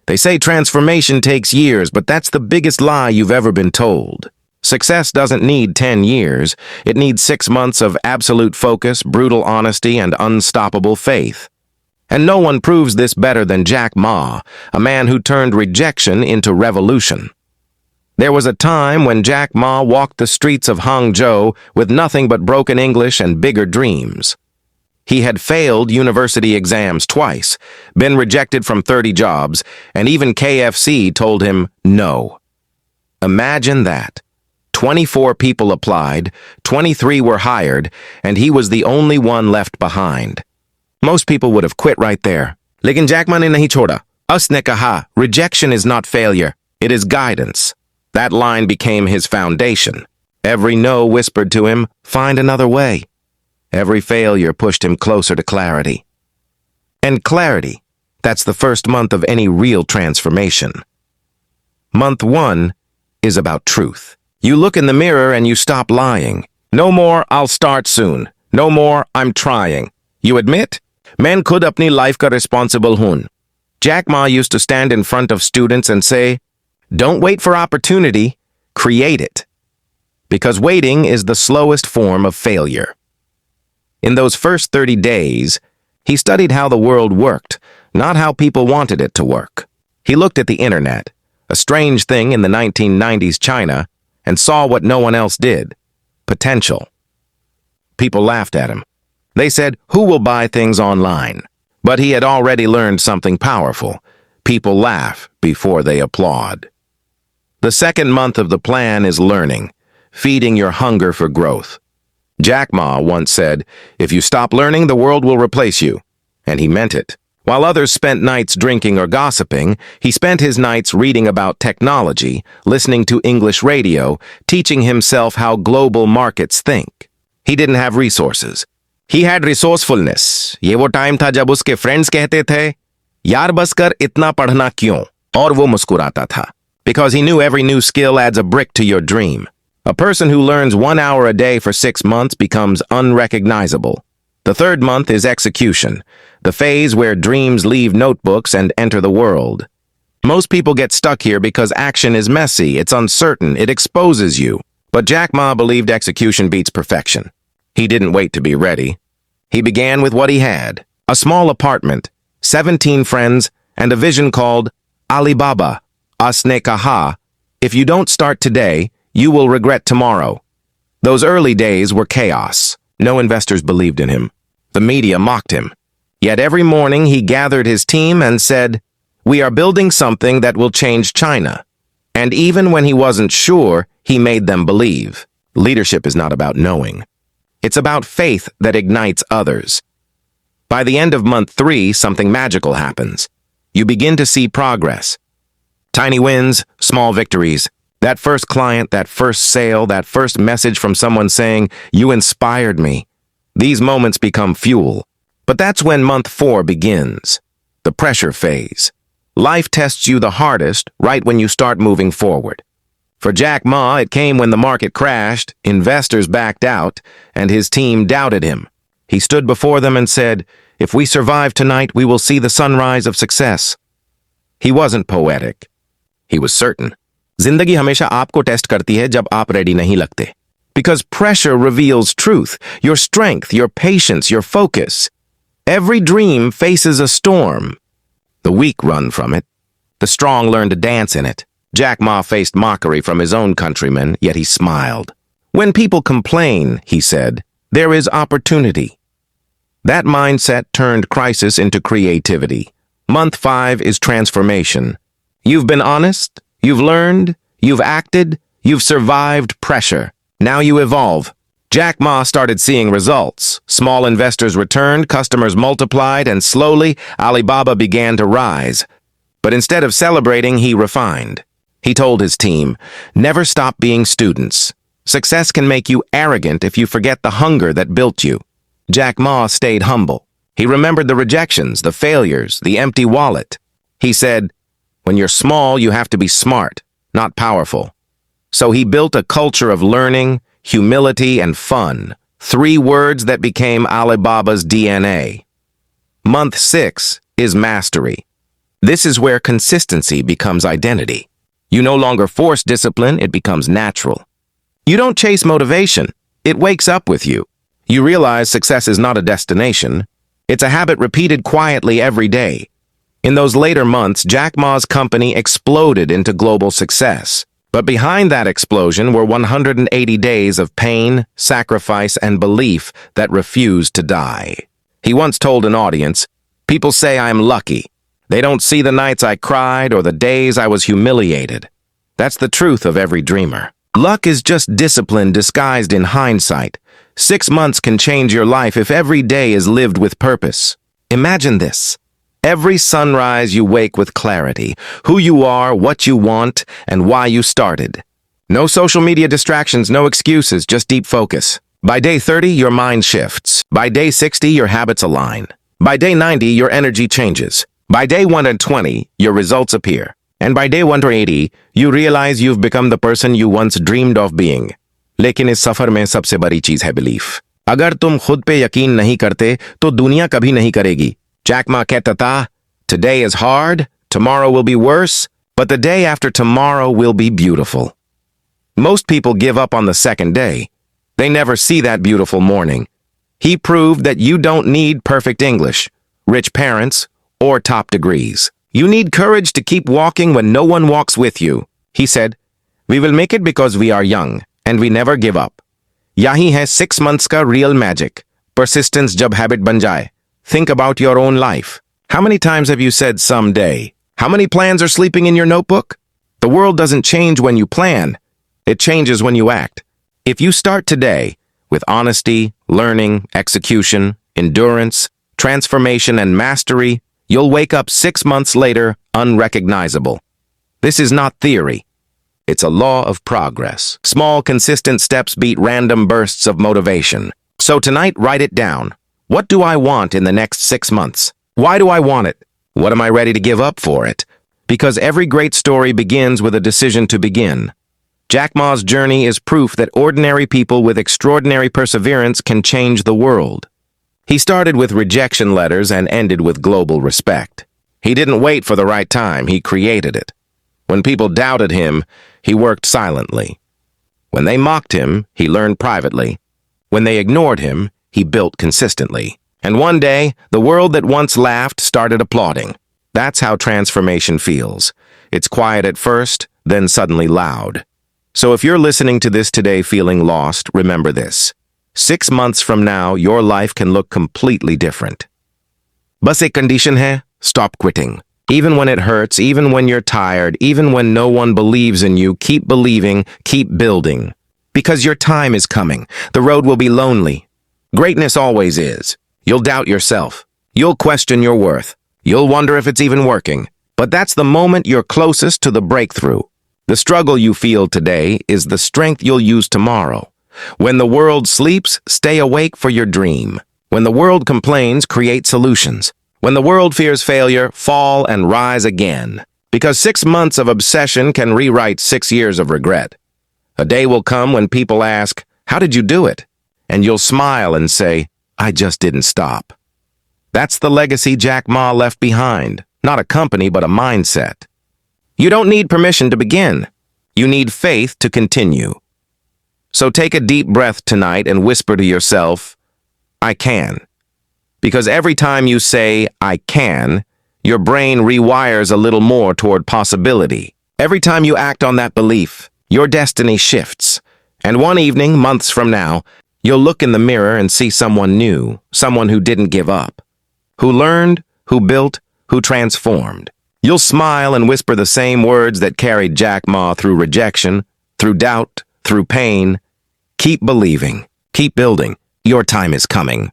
They say transformation takes years, but that's the biggest lie you've ever been told. Success doesn't need 10 years. It needs 6 months of absolute focus, brutal honesty, and unstoppable faith. And no one proves this better than Jack Ma, a man who turned rejection into revolution. There was a time when Jack Ma walked the streets of Hangzhou with nothing but broken English and bigger dreams. He had failed university exams twice, been rejected from 30 jobs, and even KFC told him no. Imagine that. 24 people applied, 23 were hired, and he was the only one left behind. Most people would have quit right there. Lekin Jack Ma ne nahi choda. Usne kaha, rejection is not failure, it is guidance. That line became his foundation. Every no whispered to him, find another way. Every failure pushed him closer to clarity. And clarity, that's the first month of any real transformation. Month 1 is about truth. You look in the mirror and you stop lying. No more, I'll start soon. No more, I'm trying. You admit? Main khud apni life ka responsible hoon. Jack Ma used to stand in front of students and say, don't wait for opportunity, create it. Because waiting is the slowest form of failure. In those first 30 days, he studied how the world worked, not how people wanted it to work. He looked at the internet, a strange thing in the 1990s China, and saw what no one else did, potential. People laughed at him. They said, who will buy things online? But he had already learned something powerful. People laugh before they applaud. The second month of the plan is learning, feeding your hunger for growth. Jack Ma once said, if you stop learning, the world will replace you. And he meant it. While others spent nights drinking or gossiping, he spent his nights reading about technology, listening to English radio, teaching himself how global markets think. He didn't have resources. He had resourcefulness. ये वो time था जब उसके friends कहते थे, यार बस कर इतना पढ़ना क्यों? और वो मुस्कुराता था. Because he knew every new skill adds a brick to your dream. A person who learns 1 hour a day for 6 months becomes unrecognizable. The third month is execution, the phase where dreams leave notebooks and enter the world. Most people get stuck here because action is messy, it's uncertain, it exposes you. But Jack Ma believed execution beats perfection. He didn't wait to be ready. He began with what he had, a small apartment, 17 friends, and a vision called Alibaba, Usne kaha. If you don't start today, you will regret tomorrow. Those early days were chaos. No investors believed in him. The media mocked him. Yet every morning he gathered his team and said, we are building something that will change China. And even when he wasn't sure, he made them believe. Leadership is not about knowing. It's about faith that ignites others. By the end of month 3, something magical happens. You begin to see progress. Tiny wins, small victories. That first client, that first sale, that first message from someone saying, you inspired me. These moments become fuel. But that's when month 4 begins, the pressure phase. Life tests you the hardest right when you start moving forward. For Jack Ma, it came when the market crashed, investors backed out, and his team doubted him. He stood before them and said, if we survive tonight, we will see the sunrise of success. He wasn't poetic. He was certain. जिंदगी हमेशा आपको test करती है जब आप ready नहीं लगते. Because pressure reveals truth, your strength, your patience, your focus. Every dream faces a storm. The weak run from it. The strong learn to dance in it. Jack Ma faced mockery from his own countrymen, yet he smiled. When people complain, he said, there is opportunity. That mindset turned crisis into creativity. Month 5 is transformation. You've been honest. You've learned, you've acted, you've survived pressure. Now you evolve. Jack Ma started seeing results. Small investors returned, customers multiplied, and slowly Alibaba began to rise. But instead of celebrating, he refined. He told his team, never stop being students. Success can make you arrogant if you forget the hunger that built you. Jack Ma stayed humble. He remembered the rejections, the failures, the empty wallet. He said, when you're small, you have to be smart, not powerful. So he built a culture of learning, humility, and fun, 3 words that became Alibaba's DNA. Month 6 is mastery. This is where consistency becomes identity. You no longer force discipline, it becomes natural. You don't chase motivation, it wakes up with you. You realize success is not a destination, it's a habit repeated quietly every day. In those later months, Jack Ma's company exploded into global success. But behind that explosion were 180 days of pain, sacrifice, and belief that refused to die. He once told an audience, "People say I'm lucky. They don't see the nights I cried or the days I was humiliated." That's the truth of every dreamer. Luck is just discipline disguised in hindsight. 6 months can change your life if every day is lived with purpose. Imagine this. Every sunrise you wake with clarity, who you are, what you want, and why you started. No social media distractions, no excuses, just deep focus. By day 30, your mind shifts. By day 60, your habits align. By day 90, your energy changes. By day 120, your results appear. And by day 180, you realize you've become the person you once dreamed of being. लेकिन इस सफर में सबसे बड़ी चीज है belief. अगर तुम खुद पे यकीन नहीं करते, तो दुनिया कभी नहीं करेगी. Jack Ma कहता था, "Today is hard, tomorrow will be worse, but the day after tomorrow will be beautiful." Most people give up on the second day. They never see that beautiful morning. He proved that you don't need perfect English, rich parents, or top degrees. You need courage to keep walking when no one walks with you. He said, "We will make it because we are young, and we never give up." Yahi hai 6 months ka real magic. Persistence jab habit ban jaye. Think about your own life. How many times have you said someday? How many plans are sleeping in your notebook? The world doesn't change when you plan. It changes when you act. If you start today with honesty, learning, execution, endurance, transformation, and mastery, you'll wake up 6 months later unrecognizable. This is not theory. It's a law of progress. Small, consistent steps beat random bursts of motivation. So tonight, write it down. What do I want in the next 6 months? Why do I want it? What am I ready to give up for it? Because every great story begins with a decision to begin. Jack Ma's journey is proof that ordinary people with extraordinary perseverance can change the world. He started with rejection letters and ended with global respect. He didn't wait for the right time, he created it. When people doubted him, he worked silently. When they mocked him, he learned privately. When they ignored him, he built consistently. And one day, the world that once laughed started applauding. That's how transformation feels. It's quiet at first, then suddenly loud. So if you're listening to this today feeling lost, remember this. 6 months from now, your life can look completely different. Bas ek condition hai, stop quitting. Even when it hurts, even when you're tired, even when no one believes in you, keep believing, keep building. Because your time is coming. The road will be lonely. Greatness always is. You'll doubt yourself. You'll question your worth. You'll wonder if it's even working. But that's the moment you're closest to the breakthrough. The struggle you feel today is the strength you'll use tomorrow. When the world sleeps, stay awake for your dream. When the world complains, create solutions. When the world fears failure, fall and rise again. Because 6 months of obsession can rewrite 6 years of regret. A day will come when people ask, "How did you do it?" And you'll smile and say, "I just didn't stop." That's the legacy Jack Ma left behind. Not a company, but a mindset. You don't need permission to begin. You need faith to continue. So take a deep breath tonight and whisper to yourself, "I can." Because every time you say, "I can," your brain rewires a little more toward possibility. Every time you act on that belief, your destiny shifts. And one evening, months from now, you'll look in the mirror and see someone new, someone who didn't give up, who learned, who built, who transformed. You'll smile and whisper the same words that carried Jack Ma through rejection, through doubt, through pain. Keep believing, keep building. Your time is coming.